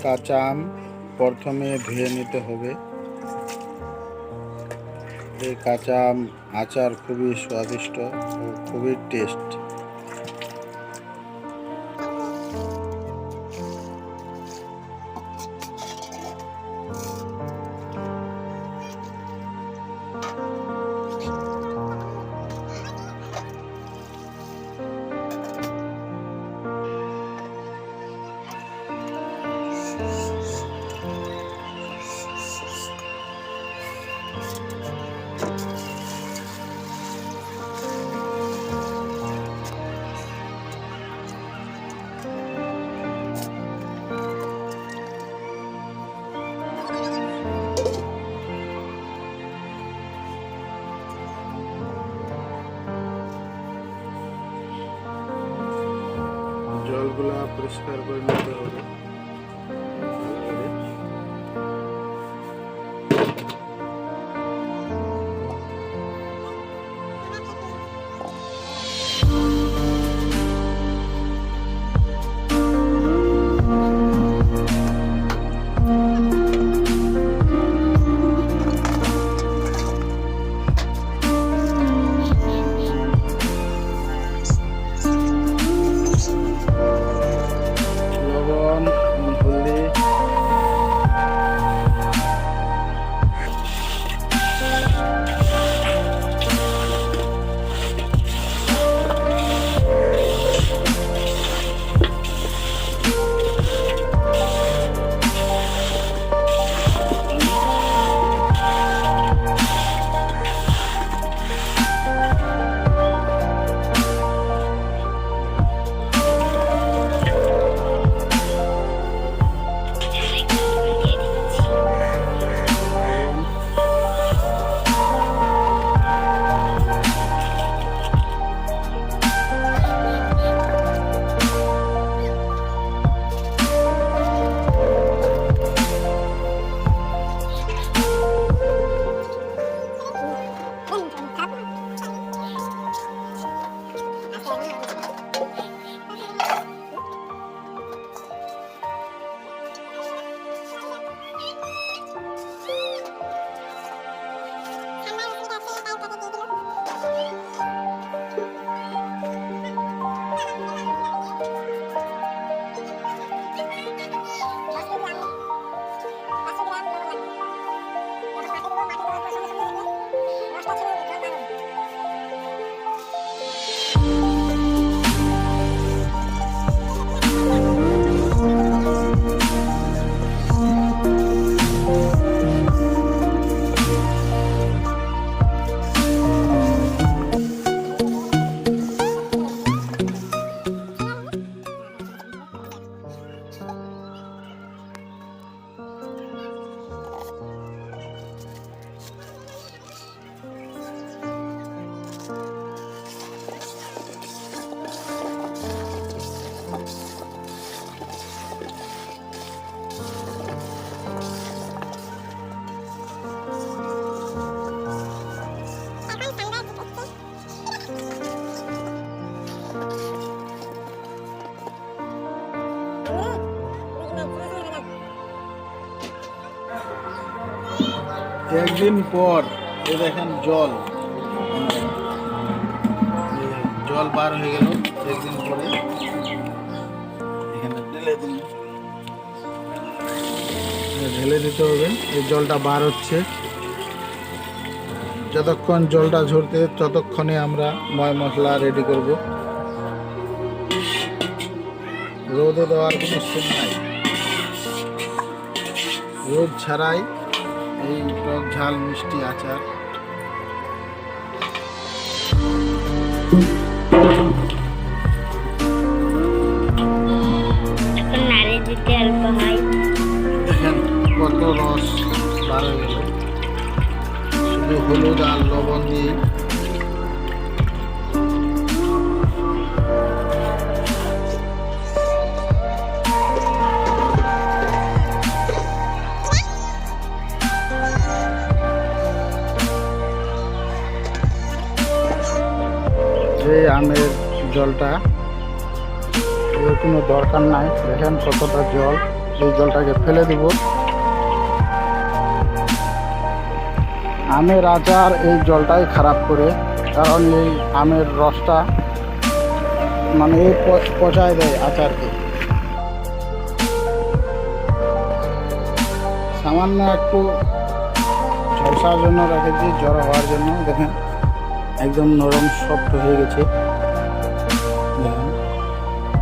কাঁচা আম প্রথমে ধুয়ে নিতে হবে। এই কাঁচা আম আচার খুবই স্বাদিষ্ট ও খুবই টেস্ট। জলগুলা পরিষ্কার করে নিতে হবে। লবণ, হলদি, একদিন পর এই দেখেন জল বার হয়ে গেল। একদিন পরে এখানে ঢেলে দিতে হবে। এই জলটা বার হচ্ছে, যতক্ষণ জলটা ঝরতে ততক্ষণে আমরা ময় মশলা রেডি করব। রোদে দেওয়ার কোনো সুযোগ নাই। রোদ ছাড়াই এই টক ঝাল মিষ্টি আচার দেখেন কত রস বার হয়ে গেল শুধু হলুদ আর লবণ দিয়ে। এই আমের জলটা এর কোনো দরকার নাই। দেখেন কতটা জল এই জলটাকে ফেলে দিব। আমের আচার এই জলটাই খারাপ করে, কারণ এই আমের রসটা মানে এই পচায় দেয় আচারকে। সামান্য একটু ঝলসার জন্য রেখেছি, জড়ো হওয়ার জন্য। দেখেন একদম নরম সফট হয়ে গেছে, দেখেন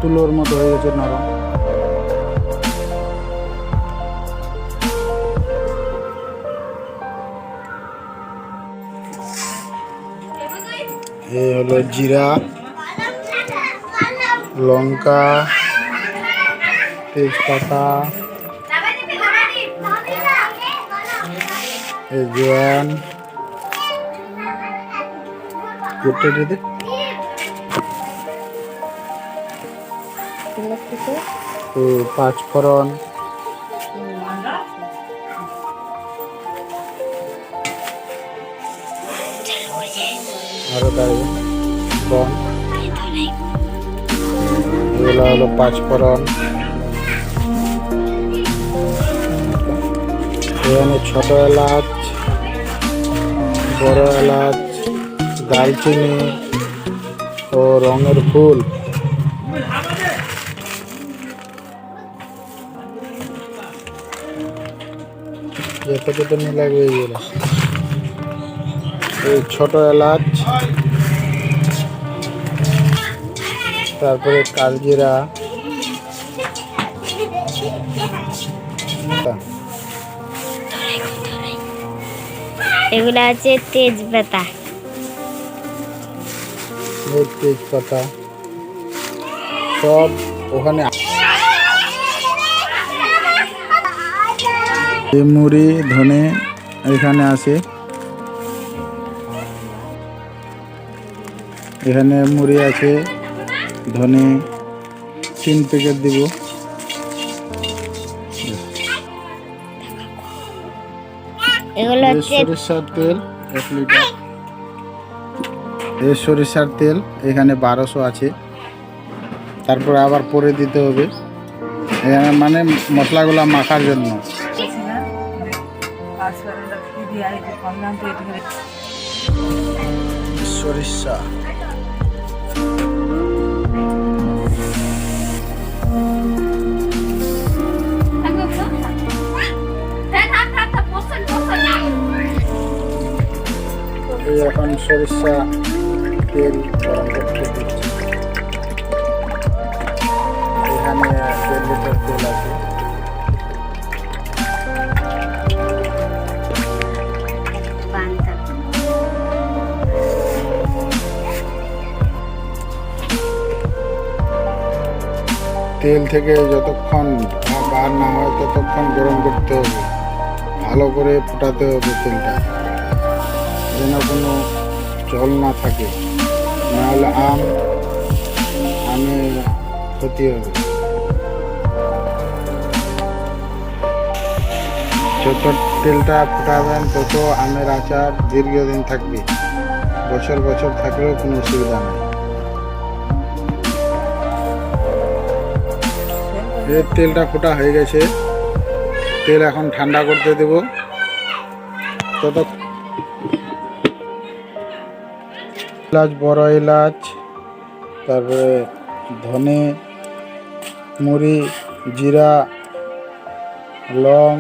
তুলোর মতো হয়ে গেছে নরম। এই হলো জিরা, লঙ্কা, তেজপাতা, জোয়ান, পাঁচফোড়ন, আরো দাঁড়িয়ে কম, এগুলো হলো পাঁচফোড়ন। এখানে ছোট এলাচ, বড় এলাচ, দারচিনি ও রঙের ফুল। যতটুকু লাগবে এইগুলো। এই ছোট এলাচ, তারপরে কালজিরা, এগুলা হচ্ছে তেজপাতা। তেজপাতা সব ওখানে। মুড়ি ধনে এখানে আছে, এখানে মুড়ি আছে, ধনে 3 প্যাকেট দিব। এগুলো হচ্ছে সরিষার তেল 1 লিটার। এই সরিষার তেল এখানে 1200 আছে। তারপর আবার পরে দিতে হবে, এখানে মানে মশলাগুলো মাখার জন্য। সরিষা, এই এখন সরিষা তেল গরম করতে দিচ্ছি। এখানে 1.5 লিটার তেল আছে। তেল থেকে যতক্ষণ বার না হয় ততক্ষণ গরম করতে হবে, ভালো করে ফোটাতে হবে তেলটা, যেন কোনো জল না থাকে, নাহলে আমে ক্ষতি হবে। যত তেলটা ফোটাবেন তত আমের আচার দীর্ঘদিন থাকবে, বছর বছর থাকলেও কোনো অসুবিধা নেই। এই তেলটা ফোটা হয়ে গেছে, তেল এখন ঠান্ডা করতে দেব। তত এলাচ, বড় এলাচ, তারপরে ধনে, মুড়ি, জিরা, লং,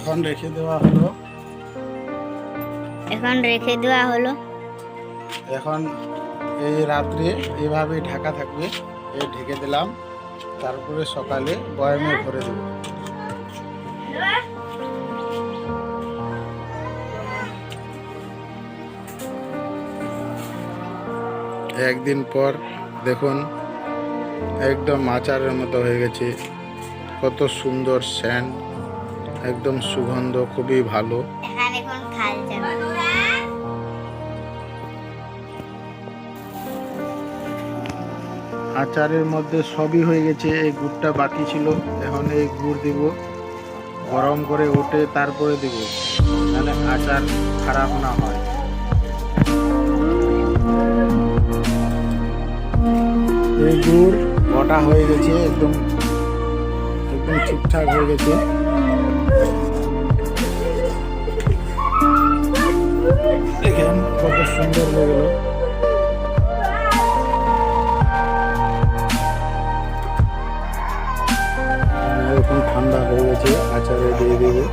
এখন রেখে দেওয়া হলো। এখন এই রাত্রে এইভাবেই ঢাকা থাকবে। এই ঢেকে দিলাম, তারপরে সকালে বয়ামে ভরে দেব। একদিন পর দেখুন একদম আচারের মতো হয়ে গেছে। কত সুন্দর সেন্ট, একদম সুগন্ধ খুবই ভালো। আচারের মধ্যে সবই হয়ে গেছে, এই গুড়টা বাকি ছিল। এখন এই গুড় দিব, গরম করে উঠে তারপরে দিব, মানে আচার খারাপ না হয়। এই গুড় বটা হয়ে গেছে, একদম একদম ঠিকঠাক হয়ে গেছে। দেখেন কত সুন্দর হয়ে গেল। এখন ঠান্ডা হয়ে গেছে, আচারে দিয়ে দেবো।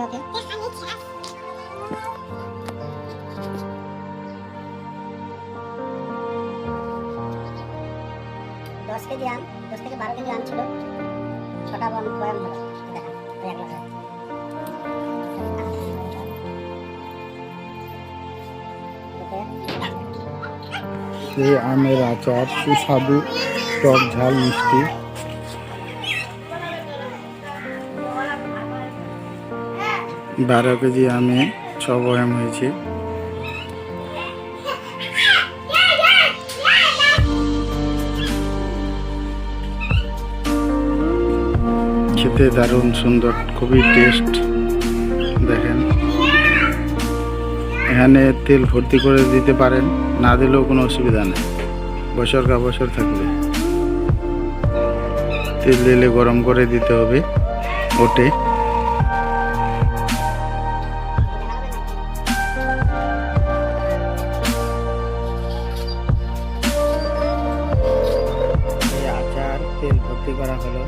Okay. 10 কেজি আম, 10 থেকে 12 কেজি আম ছিল, 6টা বয়াম হলো। দেখেন এই এক গ্লাসে। এই আমের আচার সুস্বাদু, টক ঝাল মিষ্টি। বারো কেজি আমে 6 বয়াম হয়েছে। খেতে দারুণ সুন্দর, খুবই টেস্ট। দেখেন এখানে তেল ভর্তি করে দিতে পারেন, না দিলেও কোনো অসুবিধা নেই, বছর কা বছর থাকবে। তেল দিলে গরম করে দিতে হবে ওটে। আচার তেল ভর্তি করা হলো।